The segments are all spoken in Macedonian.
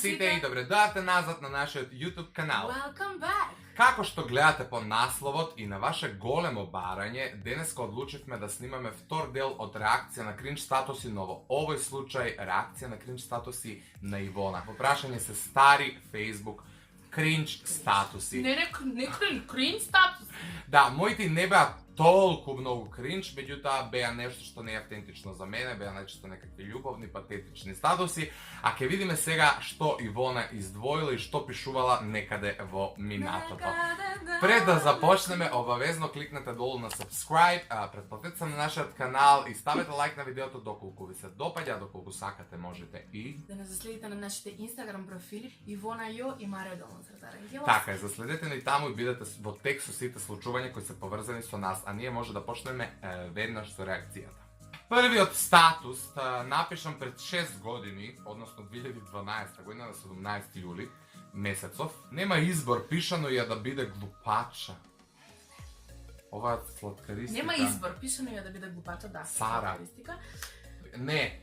сите и добре дојавте назад на нашиот YouTube канал. Welcome back! Како што гледате по насловот и на ваше големо барање, денеска одлучивме да снимаме втор дел од реакција на кринж статуси, но во овој случај реакција на кринж статуси на Ивона. По прашање се стари Facebook кринж статуси. Не кринж статус. Да, моите не беа толку многу кринж, меѓутоа беа нешто што не е автентично за мене, беа најчесто некакви љубовни, патетични статуси, а ќе видиме сега што Ивона издвоила и што пишувала некаде во минатото. Пред да започнеме, обавезно кликнете долу на subscribe, претплатете се на нашиот канал и ставете лайк на видеото доколку ви се допаѓа, доколку сакате можете и да не заследите на нашите Instagram профили Ивона Јо и Марио Ангелос. Така е, заследете ни таму и бидете во тек со сите случувања кои се поврзани со нас, а ние може да почнеме веднаш со реакцијата. Првиот статус напишам пред 6 години, односно 2012 година на 17 јули месецов. Нема избор, пишано ја да биде глупача. Ова сладкаристика. Нема избор, пишано ја да биде глупача, да. Сара. Сладкаристика. Не,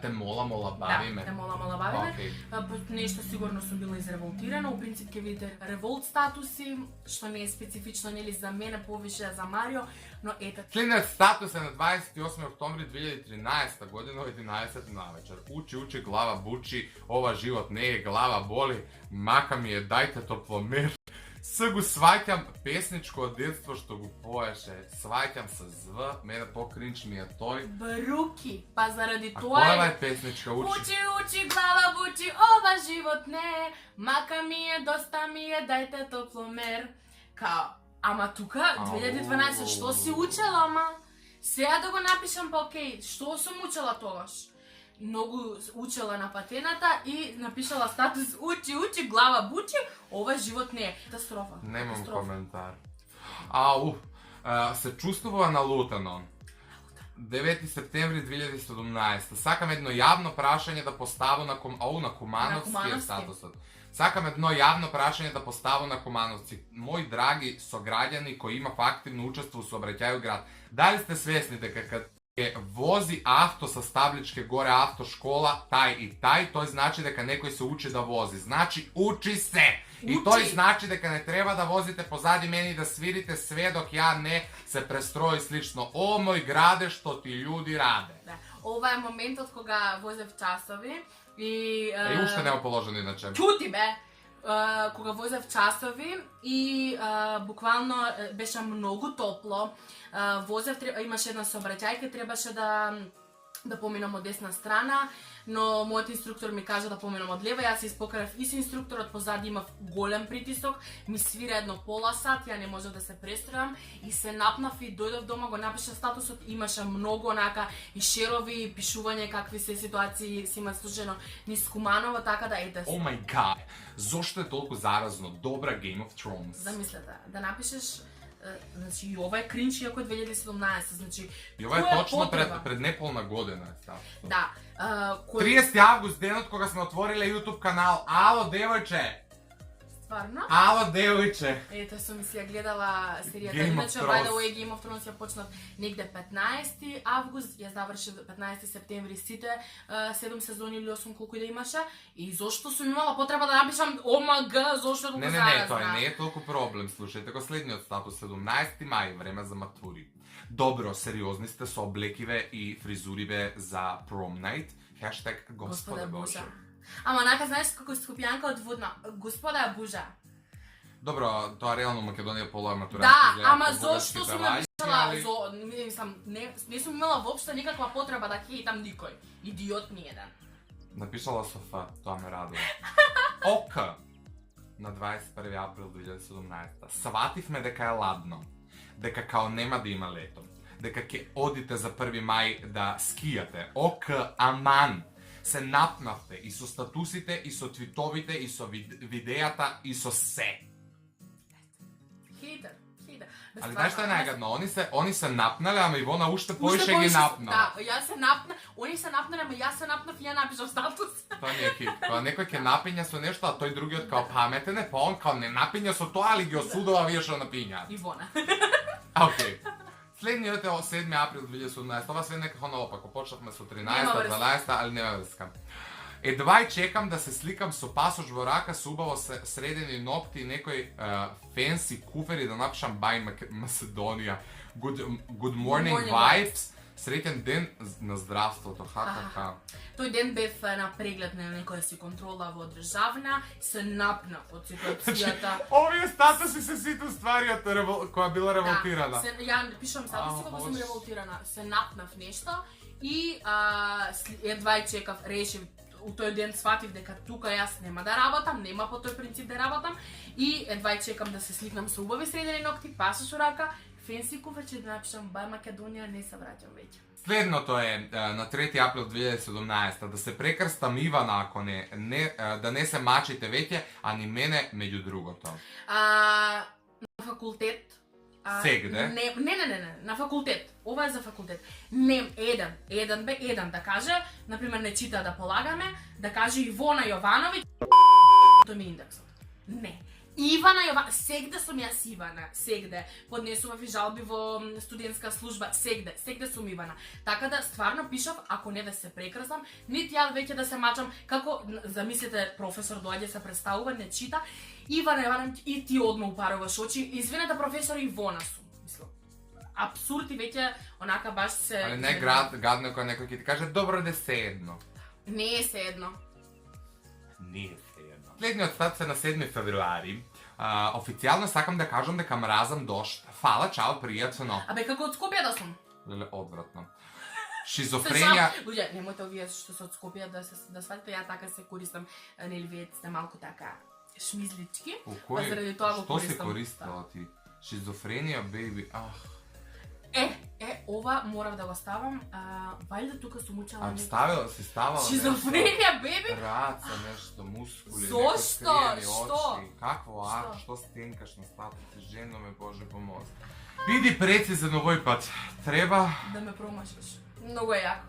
те мола бавиме. Да, те мола бавиме. Okay. Нешто сигурно сум била изреволтирана, у принцип ќе видите револт статуси, што не е специфично нели за мене, повише за Марио, но ете. Следниот статус е на 28 октомври 2013 година, 11 навечер. Учи, глава бучи, ова живот не е, глава боли, мака ми е, дајте топломер. Се го сваќам песничко од детство што го поеше. Сваќам се зв, мене покринч ми е тој. Бруки, па заради А тоа која е песничка? Учи, глава бучи, ова живот не е, мака ми е, доста ми е, дајте топломер. Као, ама тука, 2012, што си учела, ама? Сега да го напишам, па окей, што сум учела тогаш? Многу учела на патената и напишала статус учи, глава бучи, ова живот не е. Катастрофа. Немам коментар. Ау, се чувствува налутено. 9 септември 2017. Сакам едно јавно прашање да поставу на Кумановски статусот. Сакам едно јавно прашање да поставу на Кумановци. Мои драги сограѓани кои имав активно учество со обраќају град. Дали сте свесни дека вози авто со табличке горе автошкола, тај и тај, тој значи дека некој се учи да вози. Значи, учи се! И тој значи дека не треба да возите позади мене и да свирите све док ја не се престрои слично. О, мој граде, што ти људи раде. Да. Ова е моментот кога возев часови и... И уште нема положено иначе. Чути бе! Кога возев часови и буквално беше многу топло. Возев, имаше една сообраќајка, требаше да поминам од десна страна, но мојот инструктор ми кажа да поминам од лева, јас се испокарав и со инструкторот, позади имав голем притисок, ми свира едно пола сат, ја не можев да се престројам и се напнав и дојдов дома, го напишав статусот, имаше многу онака и шерови, и пишување какви се ситуации си има слушано низ Куманово, така да ете. Oh my god, зошто е толку заразно добра Game of Thrones? Замислете, да напишеш значи и ова е кринч иако е 2017, значи и ова е точно пред неполна година е став. Да. 30 август, денот кога сме отвориле YouTube канал. Ало, девојче! Стварно? Ало, девојче! Ето сум си ја гледала серијата. Game of Иначе, Thrones. by the way, Game of Thrones ја почнав негде 15 август, ја завршив 15 септември сите 7 сезони или 8 колку и да имаше. И зошто сум имала потреба да напишам ОМГ, зошто толку заразна? Не, тоа не е толку проблем. Слушајте го следниот статус, 17 мај, време за матури. Добро, сериозни сте со облекиве и фризуриве за prom night. Хаштаг Господе Боже. Ама нака, знаеш како Скопјанка од Водна, Господа Божа. Добро, тоа реално Македонија полова матура. Да, ама зошто сум напишала, не сум имала воопшто никаква потреба да хейтам никој. Идиот ни еден. Напишала со Ф, тоа ме радува. ОК на 21 април 2017. Свативме дека е ладно, дека као нема да има лето, дека ќе одите за 1 мај да скијате. ОК, аман! Се напнавте и со статусите, и со твитовите, и со видејата, и со се. Хейтер. Али знаеш што е најгадно? Они се напнале, ама Ивона уште поише ги напнала. Да, јас се напна, они се напнале, ама јас се напнав и ја напишав статус. Тоа не е хит. Кога некој ќе напиња со нешто, а тој другиот као паметен е, па он као не напиња со тоа, али ги осудува вие што напиња. Ивона. Океј. Следниот е 7 април 2017. Ова све некако наопако. Почнавме со 13, 12, али нема врска. Едва и чекам да се сликам со пасош во рака, со убаво средени ногти и некој фенси куфер и да напишам Bye Macedonija. Good morning vibes. Среќен ден на здравството. Ха. Тој ден бев на преглед на некоја си контрола во државна, се напнав од ситуацијата. Овие статуси се сите ствари од која била револтирана. Да, ја пишам статуси кога сум револтирана, се напнав нешто и едва и чекав, решив у тој ден сватив дека тука јас нема да работам, нема по тој принцип да работам и едва и чекам да се сликнам со убави средени ногти, пасош у рака, фенси куферче да напишам Bye Macedonija, не се враќам веќе. Следното е на 3 април 2017 да се прекрстам Ивана ако да не се мачите веќе, а ни мене меѓу другото. На факултет. Сегде? Не, на факултет. Ова е за факултет. Не, еден да каже, например не чита да полагаме, да каже Ивона Јовановиќ, тој ми индексот. Не. Ивана Јовановиќ, сегде сум јас Ивана, сегде. Поднесував и жалби во студентска служба, сегде сум Ивана. Така да стварно пишав, ако не да се прекрасам, нити ја веќе да се мачам, како замислите професор доаѓа се представува, не чита, Ивана Јовановиќ и ти одма упаруваш очи, извинете професор Ивона сум. Мислам, абсурд и веќе онака баш се... Али не гадно кога некој ќе ти каже добро да се едно. Не е се едно. Не е се едно. Следниот статус е на 7 февруари. Официјално сакам да кажам дека мразам дожд. Фала, чао, пријатно. Абе, како од Скопје да сум? Леле, одвратно. Шизофренија... Луѓе, немојте овие што се од Скопје да сватите, ја така се користам, нели вие сте малку така шмизлички, па заради тоа го користам. Што се користела ти? Шизофренија, бейби, ова морав да го ставам, вајде тука сум учела... Си ставала Шизофренија, беби? Раца, нешто, мускули, Зошто? Што? Какво што стенкаш на статуси, жено ме Боже помози. Биди прецизен овој пат, треба... Да ме промашаш. Многу е јако.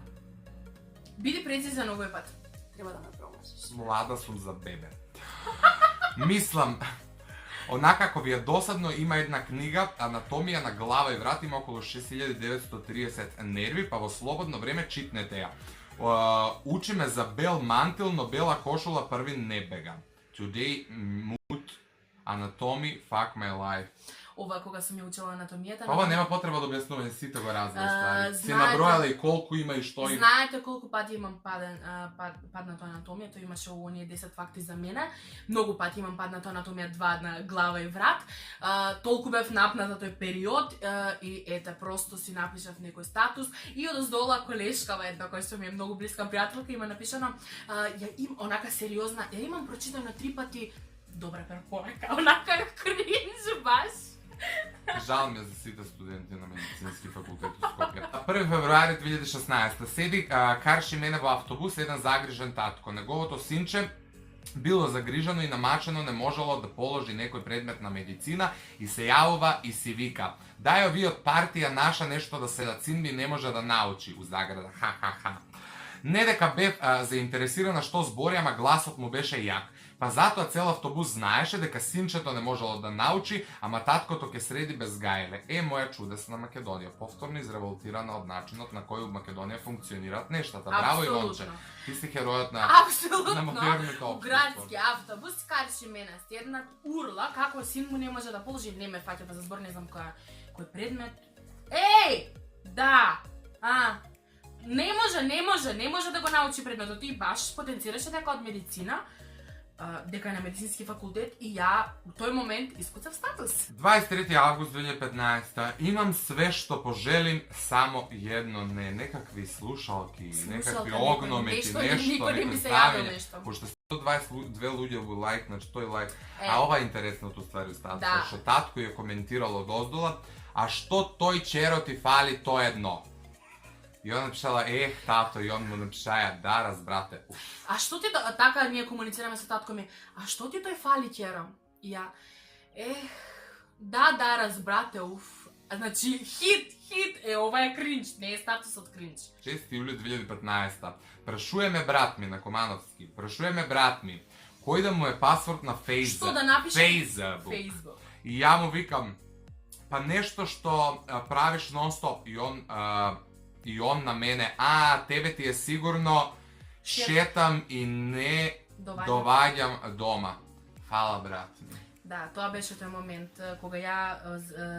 Биди прецизен овој пат, треба да ме промашаш. Млада сум за бебе. Мислам... Онака, ако ви е досадно, има една книга, Анатомија на глава и врат, има околу 6930 нерви, па во слободно време читнете ја. Учиме за бел мантил, но бела кошула први не бега. Today, mood, anatomy, fuck my life. Ова кога сум ја учела анатомијата... Ова нема потреба да објаснуваме, сите го разбира ствари. Си набројала и колку има и што има. Знаете колку пати имам падната анатомија, тој имаше оние 10 факти за мене. Многу пати имам падната анатомија 2 на глава и врат. Толку бев напната тој период и ете, просто си напишав некој статус и одоздола колешкава една која што ми е многу блиска пријателка има напишано онака сериозна, ја имам прочитано 3 пати добра препорака, онака кринж баш. Жал ми е за сите студенти на медицински факултет у Скопје. 1 февруари 2016 седи карши мене во автобус еден загрижен татко. Неговото синче било загрижено и намачено, не можело да положи некој предмет на медицина и се јавува и си вика: "Дај ови од партија наша нешто да се да цимби не може да научи", у заграда. Ха. Не дека бев заинтересирана што збори, ама гласот му беше јак. Па затоа цел автобус знаеше дека синчето не можело да научи, ама таткото ќе среди без гајле. Моја чудесна Македонија, повторно изреволтирана од начинот на кој у Македонија функционираат нештата. Браво, Ивонче. Ти си херојот на модерните општество. Градски автобус карши мене седнат урла како син му не може да положи, не ме фаќа за збор, не знам кој предмет. Не може да го научи предметот и баш потенцираше дека од медицина, дека на медицински факултет и ја у тој момент искуцав статус. 23 август 2015. Имам све што пожелим, само едно не. Некакви слушалки, некакви огномети, нешто, некој ставење. Пошто 122 луѓе го лајкнат, што е лајк. А ова е интересното ствари статус, што татко ја коментирало од оздола, а што тој черо ти фали, то едно. И он напишала, тато, и он му напишаја, да, разбрате. А што ти, така ние комуницираме со татко ми, а што ти тој фали, ќеро? И ја, да, разбрате, Значи, хит, ова е кринч, не е статусот кринч. 6 јули 2015. Прашуеме брат ми на Комановски, брат ми, кој да му е пасворд на Facebook? Што да напише? Facebook. И ја му викам, па нешто што правиш нон-стоп, и он на мене, тебе ти е сигурно шетам и не доваѓам дома. Фала, брат. Да, тоа беше тој момент кога ја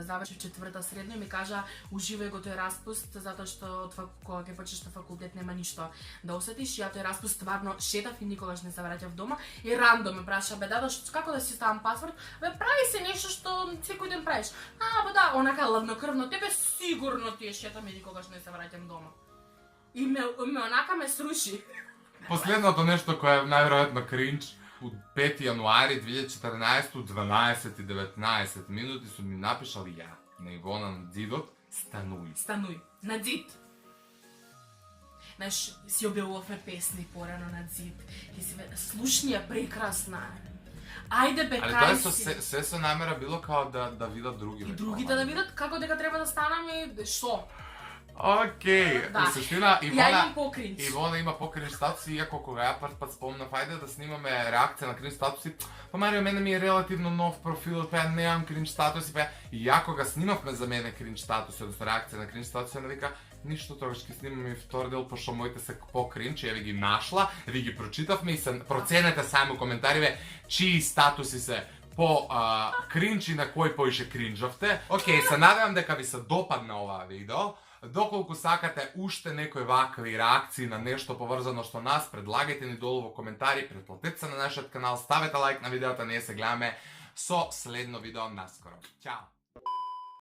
завршив 4-та средно и ми кажа уживај го тој распуст затоа што кога ќе почнеш на факултет нема ништо да осетиш. Ја тој распуст стварно шетав и никогаш не се враќав дома и рандом ме праша бе дадо како да си ставам пасворд, бе прави се нешто што секој ден правиш. Бе да, онака ладнокрвно, тебе сигурно ти шетам и никогаш не се враќам дома. И ме онака ме сруши. Последното нешто кое е најверојатно кринч, од 5 јануари 2014 12:19 минути сум ми напишал ја на Ивона на зидот стануј. Стануј на зид. Знаеш, си објавувавме песни порано на зид. И си слушни ја прекрасна. Ајде бе, али кај тоа си. се со намера било као да видат други. И другите да видат како дека треба да станаме што. Океј, Да. во суштина Ја имам покринч. Ивона има покринч статуси, иако кога ја прв пат спомнав, ајде да снимаме реакција на кринч статуси, па Марио, мене ми е релативно нов профил, па ја немам кринч статуси, па и ја кога снимавме за мене кринч статуси, односно реакција на кринч статуси, она вика, ништо тогаш ќе снимаме и втор дел, пошто моите се покринч, ја ви ги нашла, ви ги прочитавме и се проценете само коментариве чии статуси се по кринч и на кој поише кринжавте. Океј, се надевам дека ви се допадна оваа видео. Доколку сакате уште некои вакви реакции на нешто поврзано што нас, предлагајте ни долу во коментари, претплатете се на нашиот канал, ставете лайк на видеото, ние се гледаме со следно видео наскоро. Ćao!